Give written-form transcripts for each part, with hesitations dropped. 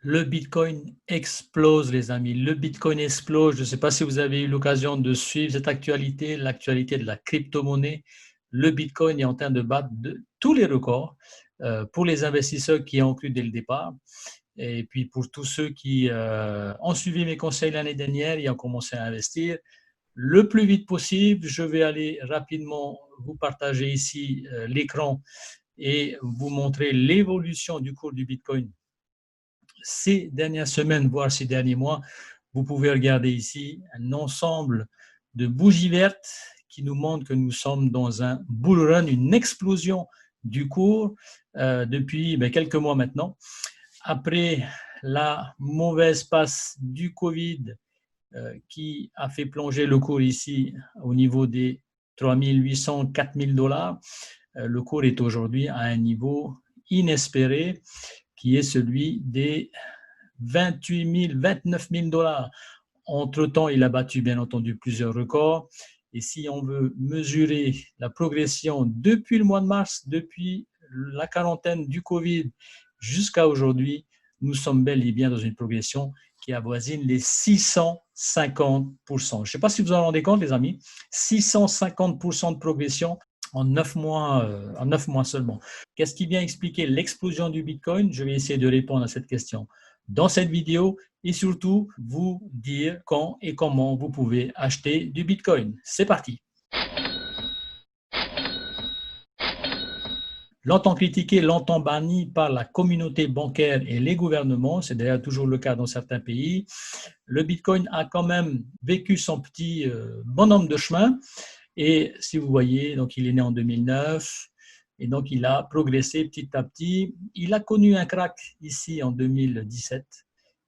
Le Bitcoin explose, les amis. Le Bitcoin explose. Je ne sais pas si vous avez eu l'occasion de suivre cette actualité, l'actualité de la crypto-monnaie. Le Bitcoin est en train de battre tous les records pour les investisseurs qui ont cru dès le départ. Et puis pour tous ceux qui ont suivi mes conseils l'année dernière et ont commencé à investir, le plus vite possible, je vais aller rapidement vous partager ici l'écran et vous montrer l'évolution du cours du Bitcoin ces dernières semaines, voire ces derniers mois. Vous pouvez regarder ici un ensemble de bougies vertes qui nous montrent que nous sommes dans un bull run, une explosion du cours depuis quelques mois maintenant. Après la mauvaise passe du Covid qui a fait plonger le cours ici au niveau des 3 800, 4 000 $, le cours est aujourd'hui à un niveau inespéré qui est celui des 28 000, 29 000 $. Entre-temps, il a battu bien entendu plusieurs records. Et si on veut mesurer la progression depuis le mois de mars, depuis la quarantaine du Covid jusqu'à aujourd'hui, nous sommes bel et bien dans une progression qui avoisine les 650%. Je ne sais pas si vous en rendez compte, les amis, 650% de progression en 9 mois seulement. Qu'est-ce qui vient expliquer l'explosion du Bitcoin? Je vais essayer de répondre à cette question dans cette vidéo et surtout vous dire quand et comment vous pouvez acheter du Bitcoin. C'est parti. Longtemps critiqué, longtemps banni par la communauté bancaire et les gouvernements, c'est d'ailleurs toujours le cas dans certains pays, le Bitcoin a quand même vécu son petit bonhomme de chemin. Et si vous voyez, donc il est né en 2009 et donc il a progressé petit à petit. Il a connu un crack ici en 2017.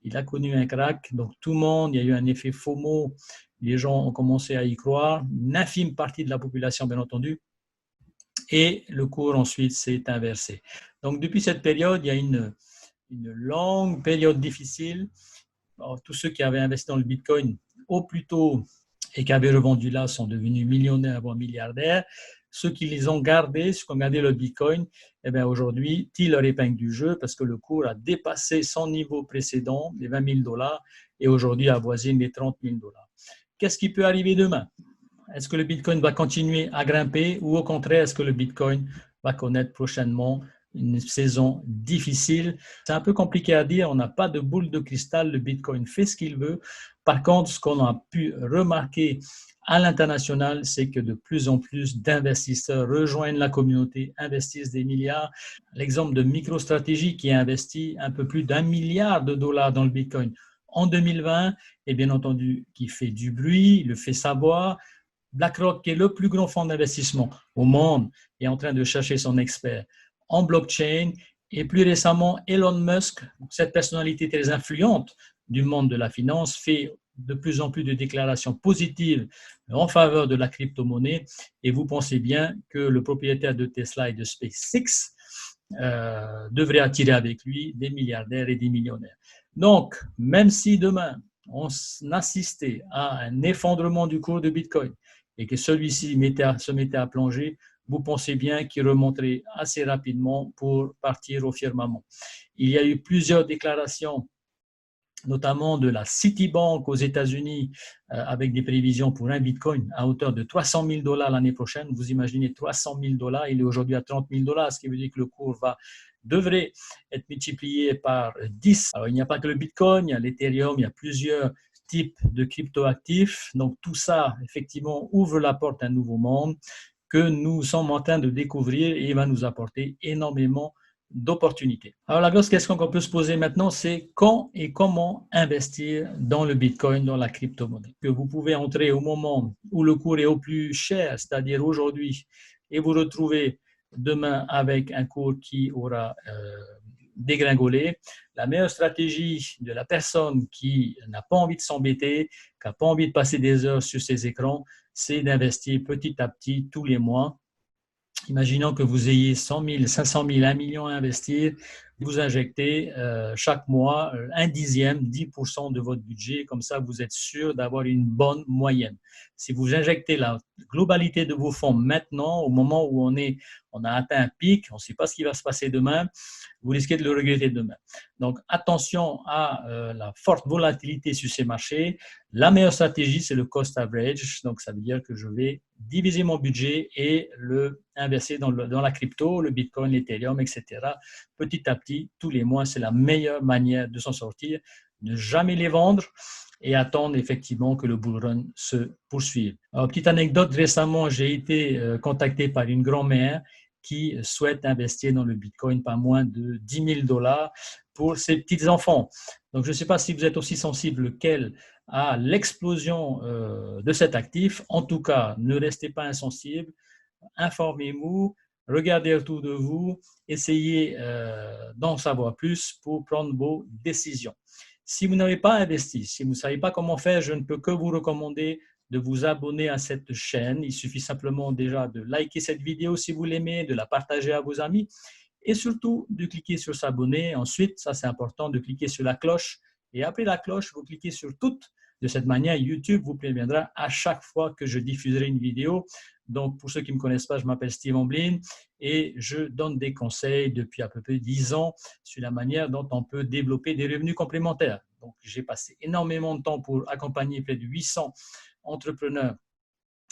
Il a connu un crack, donc tout le monde, il y a eu un effet FOMO, les gens ont commencé à y croire, une infime partie de la population bien entendu, et le cours ensuite s'est inversé. Donc depuis cette période, il y a une longue période difficile. Alors, tous ceux qui avaient investi dans le Bitcoin au plus tôt et qui avaient revendu là sont devenus millionnaires, voire milliardaires. Ceux qui les ont gardés, ceux qui ont gardé le Bitcoin, eh bien aujourd'hui, tirent leur épingle du jeu parce que le cours a dépassé son niveau précédent, les 20 000 $, et aujourd'hui avoisine les 30 000 $. Qu'est-ce qui peut arriver demain? Est-ce que le Bitcoin va continuer à grimper ou au contraire, est-ce que le Bitcoin va connaître prochainement une saison difficile? C'est un peu compliqué à dire, on n'a pas de boule de cristal, le Bitcoin fait ce qu'il veut. Par contre, ce qu'on a pu remarquer à l'international, c'est que de plus en plus d'investisseurs rejoignent la communauté, investissent des milliards. L'exemple de MicroStrategy qui a investi un peu plus d'1 milliard de dollars dans le Bitcoin en 2020 et bien entendu qui fait du bruit, le fait savoir. BlackRock, qui est le plus grand fonds d'investissement au monde, est en train de chercher son expert en blockchain. Et plus récemment, Elon Musk, cette personnalité très influente du monde de la finance, fait de plus en plus de déclarations positives en faveur de la crypto-monnaie. Et vous pensez bien que le propriétaire de Tesla et de SpaceX devrait attirer avec lui des milliardaires et des millionnaires. Donc, même si demain, on assistait à un effondrement du cours de Bitcoin et que celui-ci se mettait à plonger, vous pensez bien qu'il remonterait assez rapidement pour partir au firmament. Il y a eu plusieurs déclarations, notamment de la Citibank aux États-Unis, avec des prévisions pour un Bitcoin à hauteur de 300 000 $ l'année prochaine. Vous imaginez 300 000 $, il est aujourd'hui à 30 000 $, ce qui veut dire que le cours devrait être multiplié par 10. Alors, il n'y a pas que le Bitcoin, il y a l'Ethereum, il y a plusieurs types de cryptoactifs. Donc, tout ça, effectivement, ouvre la porte à un nouveau monde que nous sommes en train de découvrir et il va nous apporter énormément d'opportunités. Alors, la grosse question qu'on peut se poser maintenant, c'est quand et comment investir dans le Bitcoin, dans la crypto-monnaie. Que vous pouvez entrer au moment où le cours est au plus cher, c'est-à-dire aujourd'hui, et vous retrouvez demain avec un cours qui aura dégringolé. La meilleure stratégie de la personne qui n'a pas envie de s'embêter, qui n'a pas envie de passer des heures sur ses écrans, c'est d'investir petit à petit tous les mois. Imaginons que vous ayez 100 000, 500 000, 1 million à investir. vous injectez chaque mois un dixième, 10% de votre budget. Comme ça, vous êtes sûr d'avoir une bonne moyenne. Si vous injectez la globalité de vos fonds maintenant, au moment où on a atteint un pic, on ne sait pas ce qui va se passer demain, vous risquez de le regretter demain. Donc, attention à la forte volatilité sur ces marchés. La meilleure stratégie, c'est le cost average. Donc, ça veut dire que je vais diviser mon budget et le investir dans la crypto, le Bitcoin, l'Ethereum, etc. Petit à petit, tous les mois, c'est la meilleure manière de s'en sortir. Ne jamais les vendre et attendre effectivement que le bull run se poursuive. Alors, petite anecdote, récemment, j'ai été contacté par une grand-mère qui souhaite investir dans le Bitcoin pas moins de 10 000 $ pour ses petits-enfants. Donc, je ne sais pas si vous êtes aussi sensible qu'elle à l'explosion de cet actif. En tout cas, ne restez pas insensible, informez-vous, regardez autour de vous, essayez d'en savoir plus pour prendre vos décisions. Si vous n'avez pas investi, si vous ne savez pas comment faire, je ne peux que vous recommander de vous abonner à cette chaîne. Il suffit simplement déjà de liker cette vidéo si vous l'aimez, de la partager à vos amis et surtout de cliquer sur s'abonner. Ensuite, ça c'est important, de cliquer sur la cloche et après la cloche, vous cliquez sur toutes. De cette manière, YouTube vous préviendra à chaque fois que je diffuserai une vidéo. Donc, pour ceux qui ne me connaissent pas, je m'appelle Steve Omblin et je donne des conseils depuis à peu près 10 ans sur la manière dont on peut développer des revenus complémentaires. Donc, j'ai passé énormément de temps pour accompagner près de 800 entrepreneurs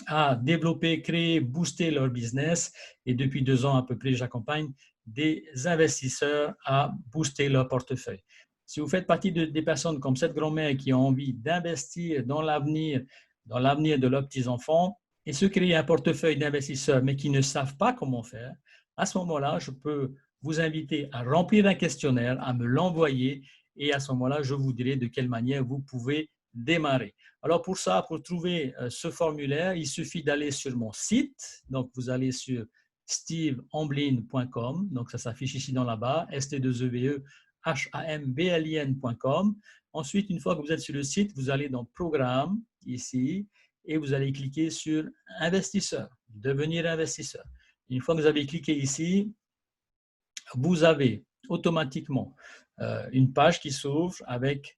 à développer, créer, booster leur business. Et depuis 2 ans à peu près, j'accompagne des investisseurs à booster leur portefeuille. Si vous faites partie des personnes comme cette grand-mère qui ont envie d'investir dans l'avenir de leurs petits-enfants et se créer un portefeuille d'investisseurs, mais qui ne savent pas comment faire, à ce moment-là, je peux vous inviter à remplir un questionnaire, à me l'envoyer et à ce moment-là, je vous dirai de quelle manière vous pouvez démarrer. Alors pour ça, pour trouver ce formulaire, il suffit d'aller sur mon site. Donc vous allez sur steveomblin.com, donc ça s'affiche ici dans la barre, ST2EVEHAMBLIN.com. Ensuite, une fois que vous êtes sur le site, vous allez dans Programme, ici, et vous allez cliquer sur Investisseur, devenir investisseur. Une fois que vous avez cliqué ici, vous avez automatiquement une page qui s'ouvre avec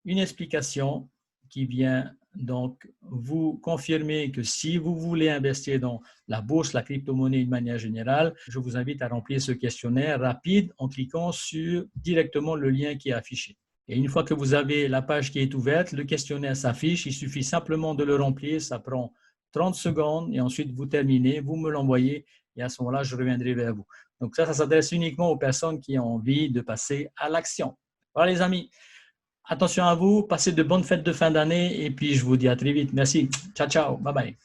une explication qui vient donc vous confirmer que si vous voulez investir dans la bourse, la crypto-monnaie de manière générale, je vous invite à remplir ce questionnaire rapide en cliquant sur directement le lien qui est affiché. Et une fois que vous avez la page qui est ouverte, le questionnaire s'affiche, il suffit simplement de le remplir, ça prend 30 secondes et ensuite vous terminez, vous me l'envoyez et à ce moment-là, je reviendrai vers vous. Donc ça s'adresse uniquement aux personnes qui ont envie de passer à l'action. Voilà les amis. Attention à vous, passez de bonnes fêtes de fin d'année et puis je vous dis à très vite. Merci. Ciao, ciao. Bye bye.